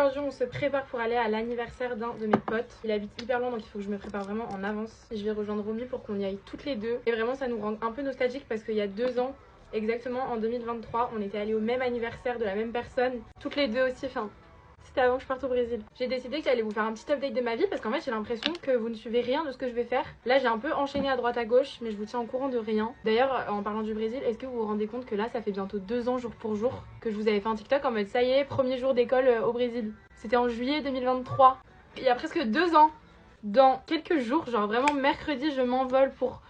Aujourd'hui on se prépare pour aller à l'anniversaire d'un de mes potes. Il habite hyper loin donc il faut que je me prépare vraiment en avance. Je vais rejoindre Romy pour qu'on y aille toutes les deux. Et vraiment ça nous rend un peu nostalgique parce qu'il y a 2 ans, exactement en 2023, on était allés au même anniversaire de la même personne. Toutes les deux aussi, enfin... C'était avant que je parte au Brésil. J'ai décidé que j'allais vous faire un petit update de ma vie parce qu'en fait j'ai l'impression que vous ne suivez rien de ce que je vais faire. Là j'ai un peu enchaîné à droite à gauche mais je vous tiens au courant de rien. D'ailleurs en parlant du Brésil, est-ce que vous vous rendez compte que là ça fait bientôt 2 ans jour pour jour que je vous avais fait un TikTok en mode ça y est, premier jour d'école au Brésil. C'était en juillet 2023. Il y a presque 2 ans. Dans quelques jours, genre vraiment mercredi je m'envole pour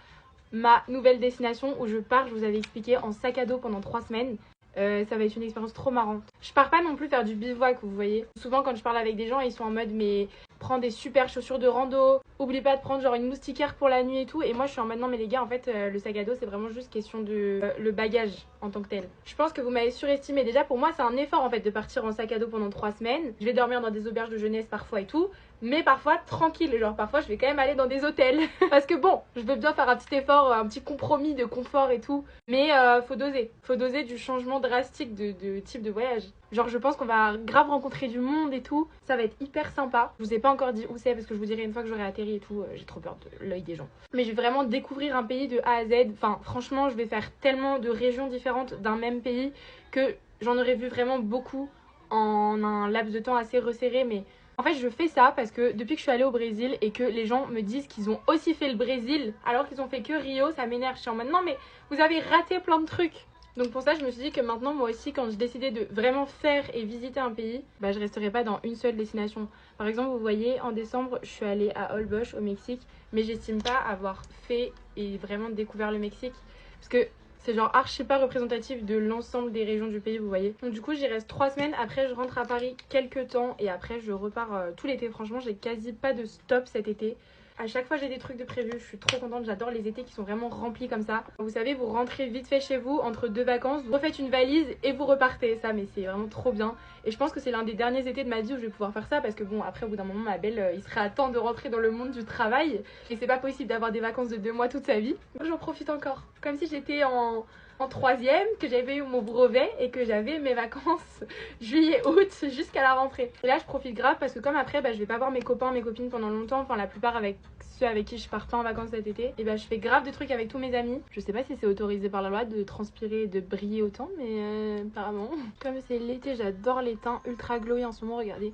ma nouvelle destination où je pars, je vous avais expliqué, en sac à dos pendant 3 semaines. Ça va être une expérience trop marrante. Je pars pas non plus faire du bivouac, vous voyez. Souvent quand je parle avec des gens, ils sont en mode mais prends des super chaussures de rando, oublie pas de prendre genre une moustiquaire pour la nuit et tout. Et moi je suis en mode non mais les gars en fait le sac à dos c'est vraiment juste question de le bagage en tant que tel. Je pense que vous m'avez surestimé. Déjà pour moi c'est un effort en fait de partir en sac à dos pendant 3 semaines. Je vais dormir dans des auberges de jeunesse parfois et tout. Mais parfois tranquille, genre parfois je vais quand même aller dans des hôtels. Parce que bon, je veux bien faire un petit effort, un petit compromis de confort et tout. Mais faut doser. Faut doser du changement drastique de type de voyage. Genre je pense qu'on va grave rencontrer du monde et tout. Ça va être hyper sympa. Je vous ai pas encore dit où c'est parce que je vous dirai une fois que j'aurai atterri et tout. J'ai trop peur de l'œil des gens. Mais je vais vraiment découvrir un pays de A à Z. Enfin franchement je vais faire tellement de régions différentes d'un même pays que j'en aurais vu vraiment beaucoup en un laps de temps assez resserré. Mais en fait je fais ça parce que depuis que je suis allée au Brésil et que les gens me disent qu'ils ont aussi fait le Brésil alors qu'ils ont fait que Rio, ça m'énerve. Je suis en mode non mais vous avez raté plein de trucs. Donc pour ça je me suis dit que maintenant moi aussi quand je décidais de vraiment faire et visiter un pays, bah je resterai pas dans une seule destination. Par exemple vous voyez en décembre je suis allée à Holbox au Mexique, mais j'estime pas avoir fait et vraiment découvert le Mexique parce que c'est genre archi pas représentatif de l'ensemble des régions du pays, vous voyez. Donc du coup j'y reste 3 semaines, après je rentre à Paris quelques temps et après je repars tout l'été. Franchement j'ai quasi pas de stop cet été. À chaque fois j'ai des trucs de prévu, je suis trop contente, j'adore les étés qui sont vraiment remplis comme ça. Vous savez, vous rentrez vite fait chez vous entre 2 vacances, vous refaites une valise et vous repartez. Ça mais c'est vraiment trop bien. Et je pense que c'est l'un des derniers étés de ma vie où je vais pouvoir faire ça parce que bon après au bout d'un moment ma belle il serait à temps de rentrer dans le monde du travail. Et c'est pas possible d'avoir des vacances de 2 mois toute sa vie. Moi j'en profite encore. Comme si j'étais en 3e, que j'avais eu mon brevet et que j'avais mes vacances juillet-août jusqu'à la rentrée. Et là je profite grave parce que comme après je vais pas voir mes copains, mes copines pendant longtemps, enfin la plupart avec ceux avec qui je pars pas en vacances cet été, et je fais grave de trucs avec tous mes amis. Je sais pas si c'est autorisé par la loi de transpirer et de briller autant, mais apparemment. Comme c'est l'été, j'adore les teints ultra glowy en ce moment, regardez.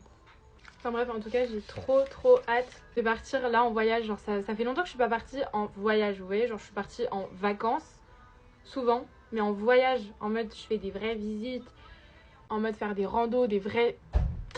Enfin bref, en tout cas j'ai trop hâte de partir là en voyage. Genre ça fait longtemps que je suis pas partie en voyage, vous voyez, genre je suis partie en vacances souvent, mais en voyage, en mode je fais des vraies visites, en mode faire des randos, des vrais